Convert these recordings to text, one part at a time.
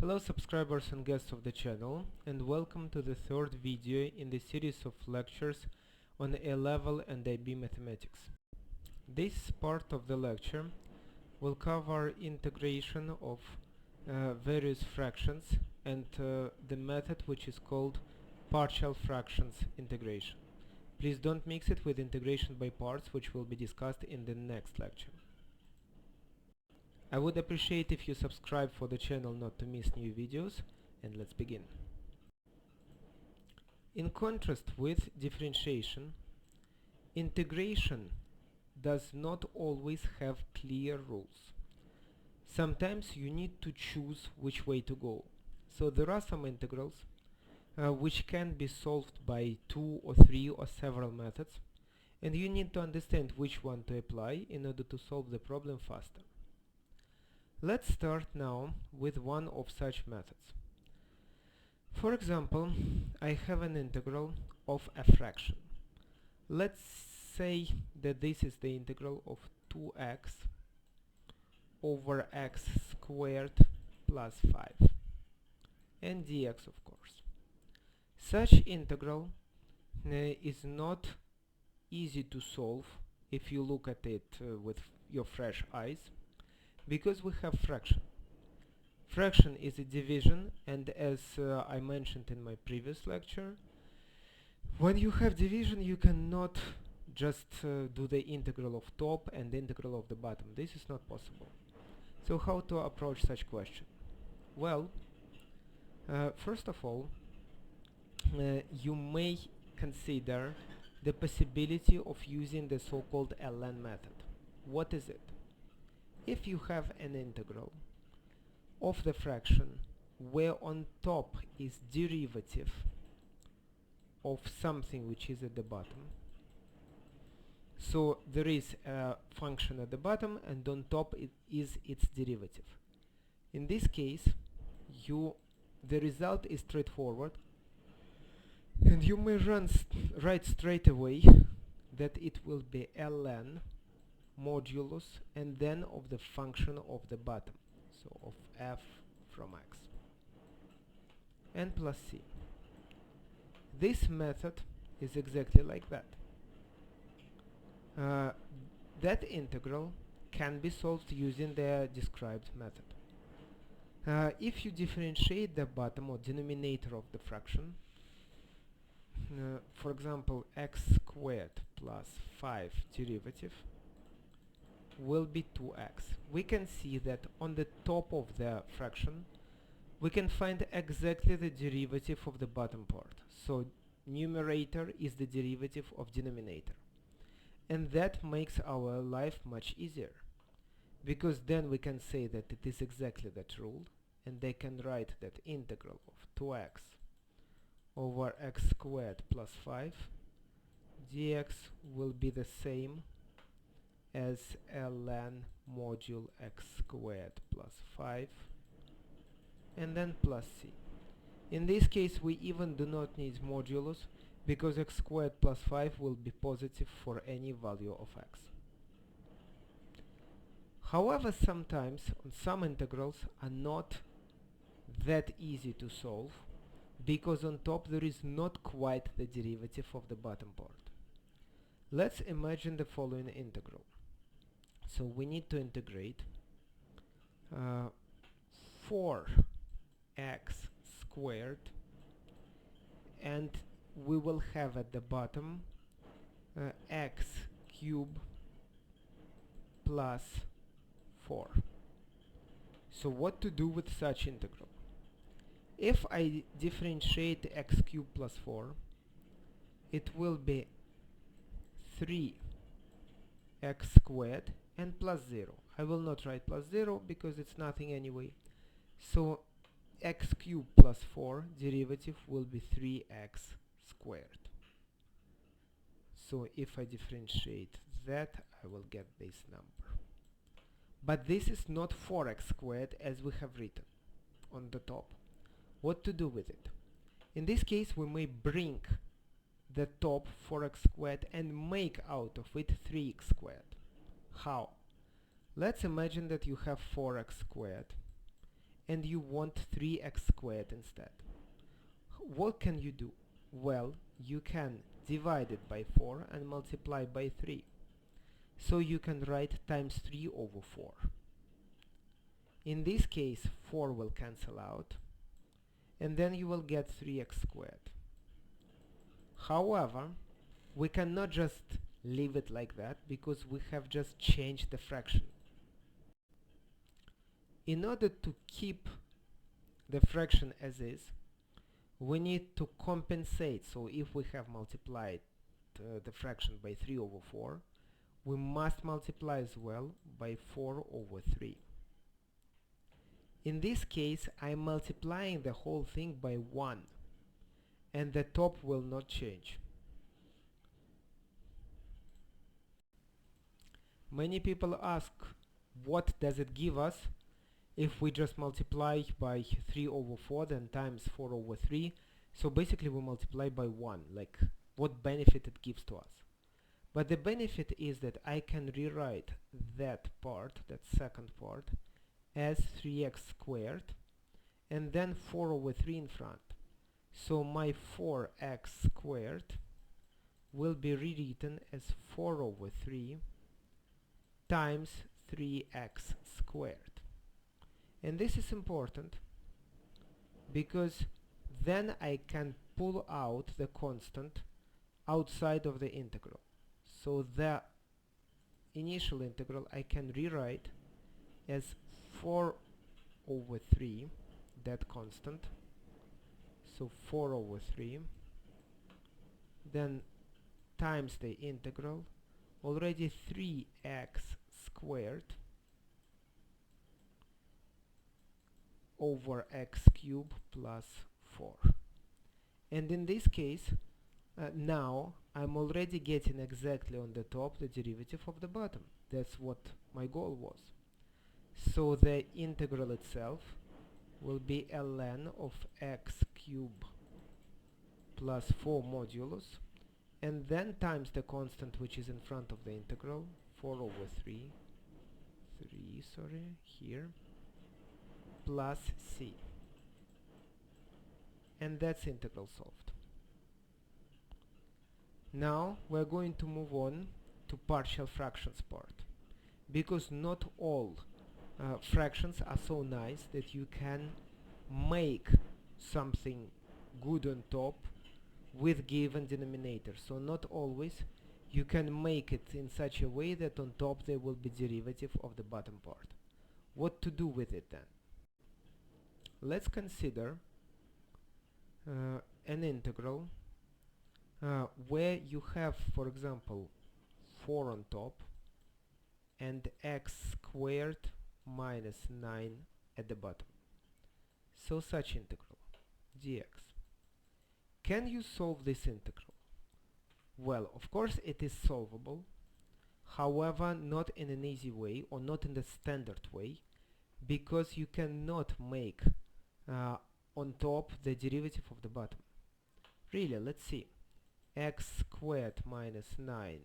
Hello subscribers and guests of the channel, and welcome to the third video in the series of lectures on A-level and IB mathematics. This part of the lecture will cover integration of various fractions and the method which is called partial fractions integration. Please don't mix it with integration by parts, which will be discussed in the next lecture. I would appreciate if you subscribe for the channel not to miss new videos, and let's begin. In contrast with differentiation, integration does not always have clear rules. Sometimes you need to choose which way to go. So there are some integrals which can be solved by 2 or 3 or several methods, and you need to understand which one to apply in order to solve the problem faster. Let's start now with one of such methods. For example, I have an integral of a fraction. Let's say that this is the integral of 2x over x squared plus 5 and dx, of course. Such integral is not easy to solve if you look at it with your fresh eyes, because we have fraction. Fraction is a division, and as I mentioned in my previous lecture, when you have division you cannot just do the integral of top and integral of the bottom. This is not possible. So how to approach such question? Well, first of all, you may consider the possibility of using the so-called ln method. What is it? If you have an integral of the fraction where on top is derivative of something which is at the bottom, so there is a function at the bottom and on top it is its derivative. In this case, the result is straightforward, and you may write straight away that it will be ln modulus and then of the function of the bottom, so of f from x, and plus c. This method is exactly like that. That integral can be solved using the described method. If you differentiate the bottom or denominator of the fraction, for example, x squared plus 5 derivative will be 2x. We can see that on the top of the fraction we can find exactly the derivative of the bottom part. So numerator is the derivative of denominator, and that makes our life much easier, because then we can say that it is exactly that rule, and they can write that integral of 2x over x squared plus 5 dx will be the same as ln module x squared plus 5 and then plus c. In this case we even do not need modulus, because x squared plus 5 will be positive for any value of x. However, sometimes some integrals are not that easy to solve, because on top there is not quite the derivative of the bottom part. Let's imagine the following integral. So we need to integrate 4x squared, and we will have at the bottom x cubed plus 4. So what to do with such integral? If I differentiate x cubed plus 4, it will be 3x squared and plus 0. I will not write plus 0 because it's nothing anyway. So x cubed plus 4 derivative will be 3x squared. So if I differentiate that, I will get this number. But this is not 4x squared as we have written on the top. What to do with it? In this case we may bring the top 4x squared and make out of it 3x squared. How? Let's imagine that you have 4x squared and you want 3x squared instead. What can you do? Well, you can divide it by 4 and multiply by 3. So you can write times 3 over 4. In this case, 4 will cancel out, and then you will get 3x squared. However, we cannot just leave it like that because we have just changed the fraction. In order to keep the fraction as is, we need to compensate. So if we have multiplied the fraction by 3 over 4, we must multiply as well by 4 over 3. In this case, I'm multiplying the whole thing by 1, and the top will not change. Many people ask, what does it give us if we just multiply by 3 over 4 then times 4 over 3? So basically we multiply by 1, like what benefit it gives to us. But the benefit is that I can rewrite that part, that second part, as 3x squared and then 4 over 3 in front. So my 4x squared will be rewritten as 4 over 3 times 3x squared. And this is important because then I can pull out the constant outside of the integral. So the initial integral I can rewrite as 4 over 3, that constant, so 4 over 3, then times the integral, already 3x squared over x cubed plus 4. And in this case, now I'm already getting exactly on the top the derivative of the bottom. That's what my goal was. So the integral itself will be ln of x cubed plus 4 modulus, and then times the constant which is in front of the integral, 4 over 3, here, plus c. And that's integral solved. Now we're going to move on to partial fractions part, because not all fractions are so nice that you can make something good on top with given denominator. So not always you can make it in such a way that on top there will be derivative of the bottom part. What to do with it then? Let's consider an integral where you have, for example, 4 on top and x squared minus 9 at the bottom. So such integral, dx. Can you solve this integral? Well, of course it is solvable, however not in an easy way or not in the standard way, because you cannot make on top the derivative of the bottom. Really, let's see. X squared minus 9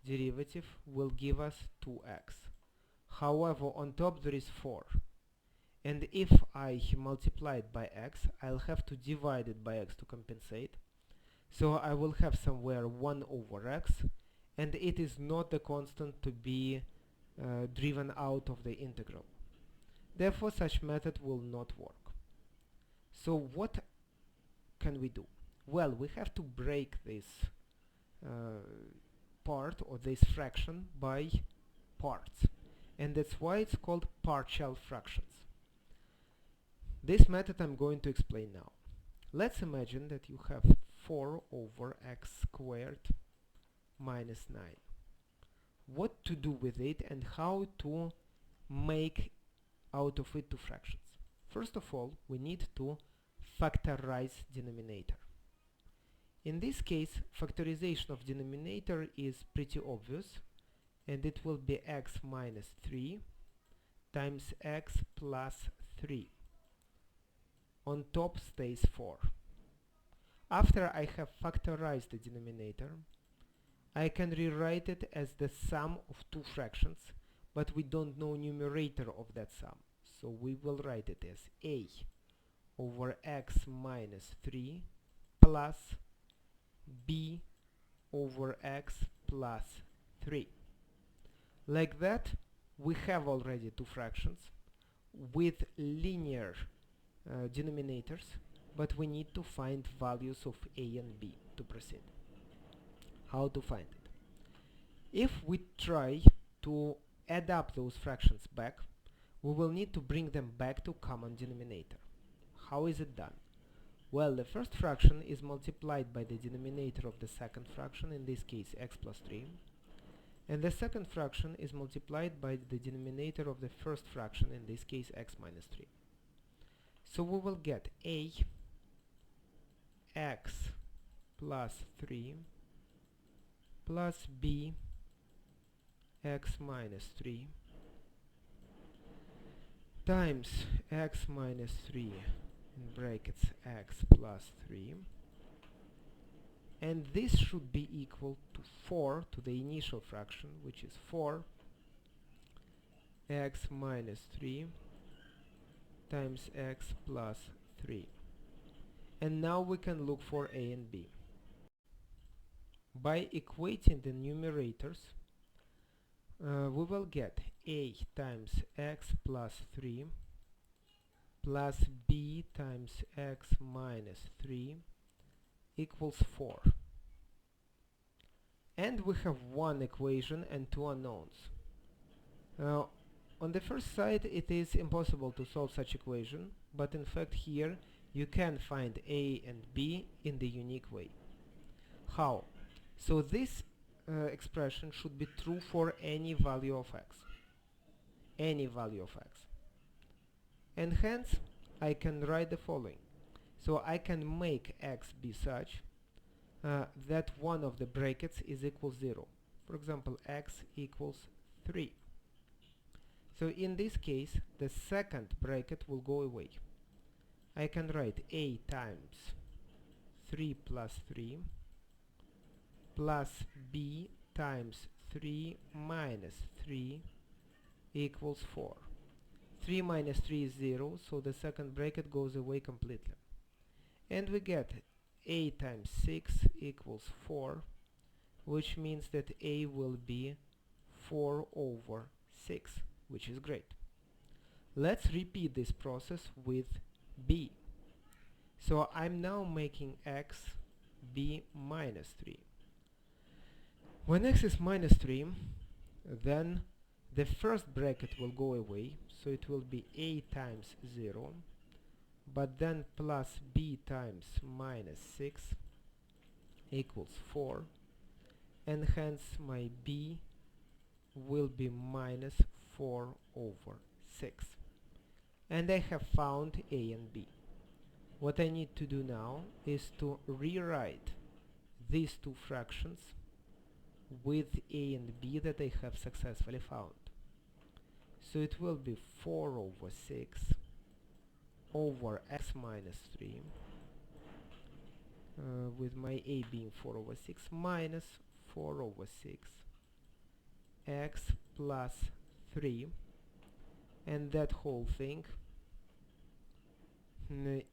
derivative will give us 2x. However, on top there is 4. And if I multiply it by x, I'll have to divide it by x to compensate. So I will have somewhere 1 over x, and it is not the constant to be driven out of the integral. Therefore, such method will not work. So what can we do? Well, we have to break this part or this fraction by parts, and that's why it's called partial fractions. This method I'm going to explain now. Let's imagine that you have 4 over x squared minus 9. What to do with it and how to make out of it two fractions. First of all, we need to factorize denominator. In this case, factorization of denominator is pretty obvious, and it will be x minus 3 times x plus 3. On top stays 4. After I have factorized the denominator, I can rewrite it as the sum of two fractions, but we don't know numerator of that sum. So we will write it as a over x minus 3 plus b over x plus 3. Like that, we have already two fractions with linear denominators, but we need to find values of a and b to proceed. How to find it? If we try to add up those fractions back, we will need to bring them back to common denominator. How is it done? Well, the first fraction is multiplied by the denominator of the second fraction, in this case x plus 3, and the second fraction is multiplied by the denominator of the first fraction, in this case x minus 3. So we will get a x plus 3 plus b x minus 3 times x minus 3 in brackets x plus 3, and this should be equal to 4 to the initial fraction, which is 4 x minus 3 times x plus 3. And now we can look for a and b. By equating the numerators, we will get a times x plus 3 plus b times x minus 3 equals 4. And we have one equation and two unknowns. On the first side, it is impossible to solve such equation, but in fact here you can find a and b in the unique way. How? So this expression should be true for any value of x. Any value of x. And hence I can write the following. So I can make x be such that one of the brackets is equal 0. For example, x equals 3. So in this case, the second bracket will go away. I can write a times 3 plus 3 plus b times 3 minus 3 equals 4. 3 minus 3 is 0, so the second bracket goes away completely. And we get a times 6 equals 4, which means that a will be 4 over 6, which is great. Let's repeat this process with b. So I'm now making x be minus 3. When x is minus 3, then the first bracket will go away, so it will be a times 0, but then plus b times minus 6 equals 4, and hence my b will be minus 4 over 6. And I have found a and b. What I need to do now is to rewrite these two fractions with a and b that I have successfully found. So it will be 4 over 6 over x minus 3 with my a being 4 over 6 minus 4 over 6 x plus 3, and that whole thing it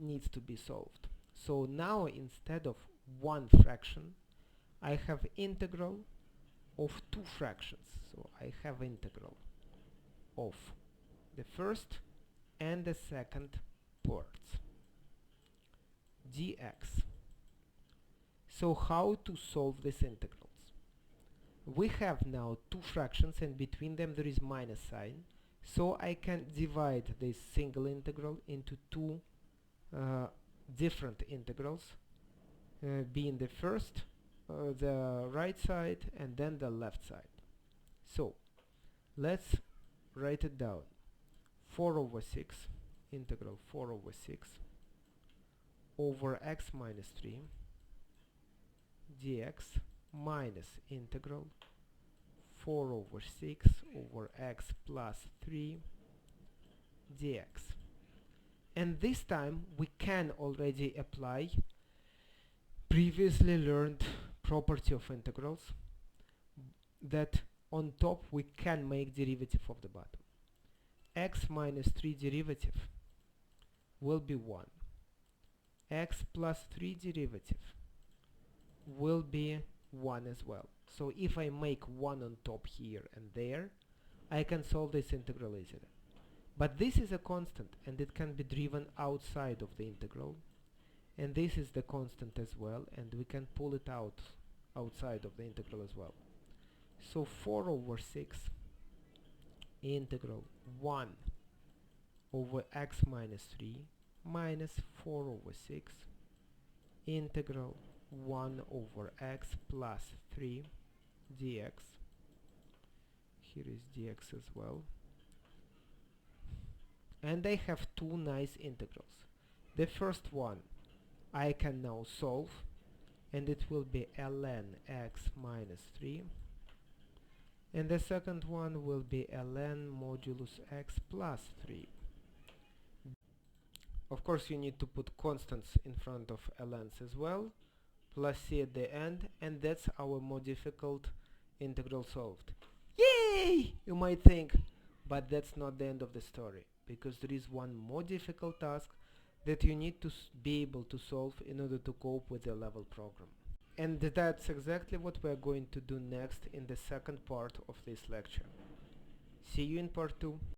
needs to be solved. So now instead of one fraction, I have integral of two fractions. So I have integral of the first and the second parts dx. So how to solve these integrals? We have now two fractions and between them there is minus sign, so I can divide this single integral into two different integrals, being the first the right side and then the left side. So let's write it down. 4 over 6 integral 4 over 6 over x minus 3 dx minus integral 4 over 6 over x plus 3 dx. And this time we can already apply previously learned property of integrals, that on top we can make derivative of the bottom. x minus 3 derivative will be 1. X plus 3 derivative will be 1 as well. So if I make 1 on top here and there, I can solve this integral easily. But this is a constant and it can be driven outside of the integral. And this is the constant as well, and we can pull it out outside of the integral as well. So 4 over 6 integral 1 over x minus 3 minus 4 over 6 integral 1 over x plus 3 dx. Here is dx as well. And I have two nice integrals. The first one I can now solve, and it will be ln x minus 3, and the second one will be ln modulus x plus 3. Of course you need to put constants in front of ln's as well, plus c at the end, and that's our more difficult integral solved. Yay! You might think, but that's not the end of the story, because there is one more difficult task that you need to be able to solve in order to cope with the level program. And that's exactly what we're going to do next in the second part of this lecture. See you in part 2.